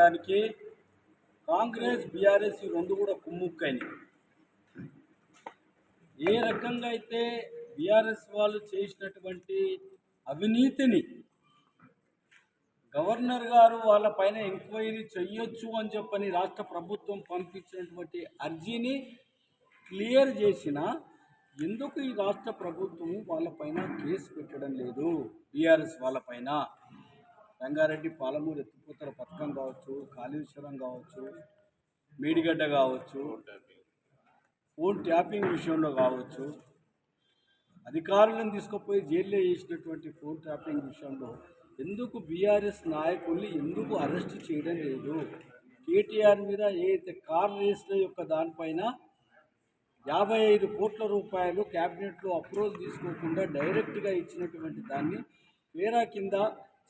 చేయడానికి కాంగ్రెస్ బీఆర్ఎస్ ఈ రెండు కూడా కుమ్ముక్కైనాయి. ఏ రకంగా అయితే బీఆర్ఎస్ వాళ్ళు చేసినటువంటి అవినీతిని గవర్నర్ గారు వాళ్ళపైన ఎంక్వైరీ చేయొచ్చు అని చెప్పని రాష్ట్ర ప్రభుత్వం పంపించినటువంటి అర్జీని క్లియర్ చేసిన ఎందుకు ఈ రాష్ట్ర ప్రభుత్వం వాళ్ళపైన కేసు పెట్టడం లేదు? బీఆర్ఎస్ వాళ్ళపైన రంగారెడ్డి పాలమూరు ఎత్తిపోతల పథకం కావచ్చు, కాళేశ్వరం కావచ్చు, మేడిగడ్డ కావచ్చు, ఫోన్ ట్యాపింగ్ విషయంలో కావచ్చు, అధికారులను తీసుకుపోయి జైల్లో వేసినటువంటి ఫోన్ ట్యాపింగ్ విషయంలో ఎందుకు బీఆర్ఎస్ నాయకుల్ని ఎందుకు అరెస్ట్ చేయడం లేదు? కేటీఆర్ మీద ఏదైతే కార్ రేస్ల యొక్క దానిపైన 55 కోట్ల రూపాయలు క్యాబినెట్లో అప్రూవల్ తీసుకోకుండా డైరెక్ట్గా ఇచ్చినటువంటి దాన్ని వేరా కింద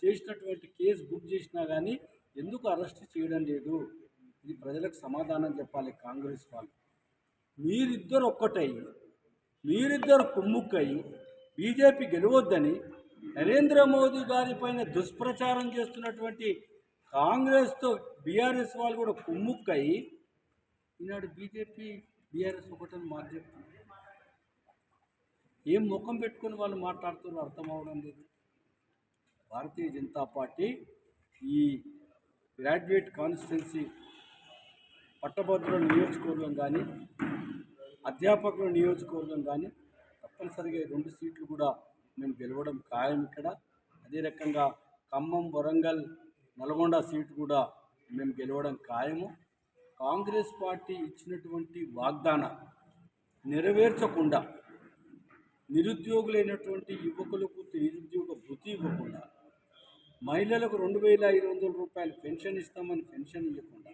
చేసినటువంటి కేసు బుక్ చేసినా కానీ ఎందుకు అరెస్ట్ చేయడం లేదు? ఇది ప్రజలకు సమాధానం చెప్పాలి కాంగ్రెస్ వాళ్ళు. మీరిద్దరు ఒక్కటై, మీరిద్దరు కుమ్ముక్కై బీజేపీ గెలవద్దని నరేంద్ర మోదీ గారి పైన దుష్ప్రచారం చేస్తున్నటువంటి కాంగ్రెస్తో బీఆర్ఎస్ వాళ్ళు కూడా కుమ్ముక్కై ఈనాడు బీజేపీ బీఆర్ఎస్ ఒకటని మాట చెప్తుంది. ఏం ముఖం పెట్టుకొని వాళ్ళు మాట్లాడుతున్నారో అర్థం అవడం లేదు. భారతీయ జనతా పార్టీ ఈ గ్రాడ్యుయేట్ కాన్స్టిట్యున్సీ పట్టభద్రుల నియోజకవర్గం కానీ, అధ్యాపకుల నియోజకవర్గం కానీ తప్పనిసరిగా 2 సీట్లు కూడా మేము గెలవడం ఖాయం ఇక్కడ. అదే రకంగా ఖమ్మం, వరంగల్, నల్గొండ సీటు కూడా మేము గెలవడం ఖాయము. కాంగ్రెస్ పార్టీ ఇచ్చినటువంటి వాగ్దానం నెరవేర్చకుండా, నిరుద్యోగులైనటువంటి యువకులకు నిరుద్యోగ భృతి ఇవ్వకుండా, మహిళలకు 2500 రూపాయలు పెన్షన్ ఇస్తామని పెన్షన్ ఇవ్వకుండా,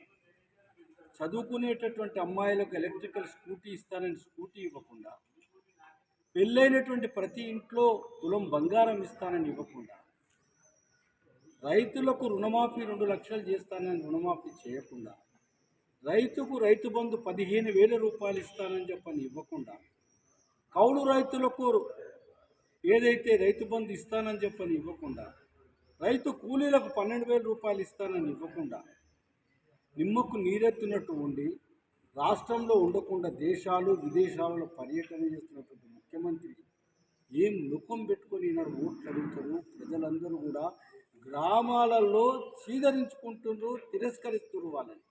చదువుకునేటటువంటి అమ్మాయిలకు ఎలక్ట్రికల్ స్కూటీ ఇస్తానని స్కూటీ ఇవ్వకుండా, పెళ్ళైనటువంటి ప్రతి ఇంట్లో తులం బంగారం ఇస్తానని ఇవ్వకుండా, రైతులకు రుణమాఫీ 2 లక్షలు చేస్తానని రుణమాఫీ చేయకుండా, రైతుకు రైతు బంధు 15,000 రూపాయలు ఇస్తానని చెప్పని ఇవ్వకుండా, కౌలు రైతులకు ఏదైతే రైతు బంధు ఇస్తానని చెప్పని ఇవ్వకుండా, రైతు కూలీలకు 12,000 రూపాయలు ఇస్తానని ఇవ్వకుండా, నిమ్మకు నీరెత్తినట్టు ఉండి రాష్ట్రంలో ఉండకుండా దేశాలు విదేశాలలో పర్యటన చేస్తున్నటువంటి ముఖ్యమంత్రి ఏం ముఖం పెట్టుకొని ఈనాడు ఓట్లు అడుగుతారు? ప్రజలందరూ కూడా గ్రామాలలో చీదరించుకుంటున్నారు, తిరస్కరిస్తున్నారు వాళ్ళని.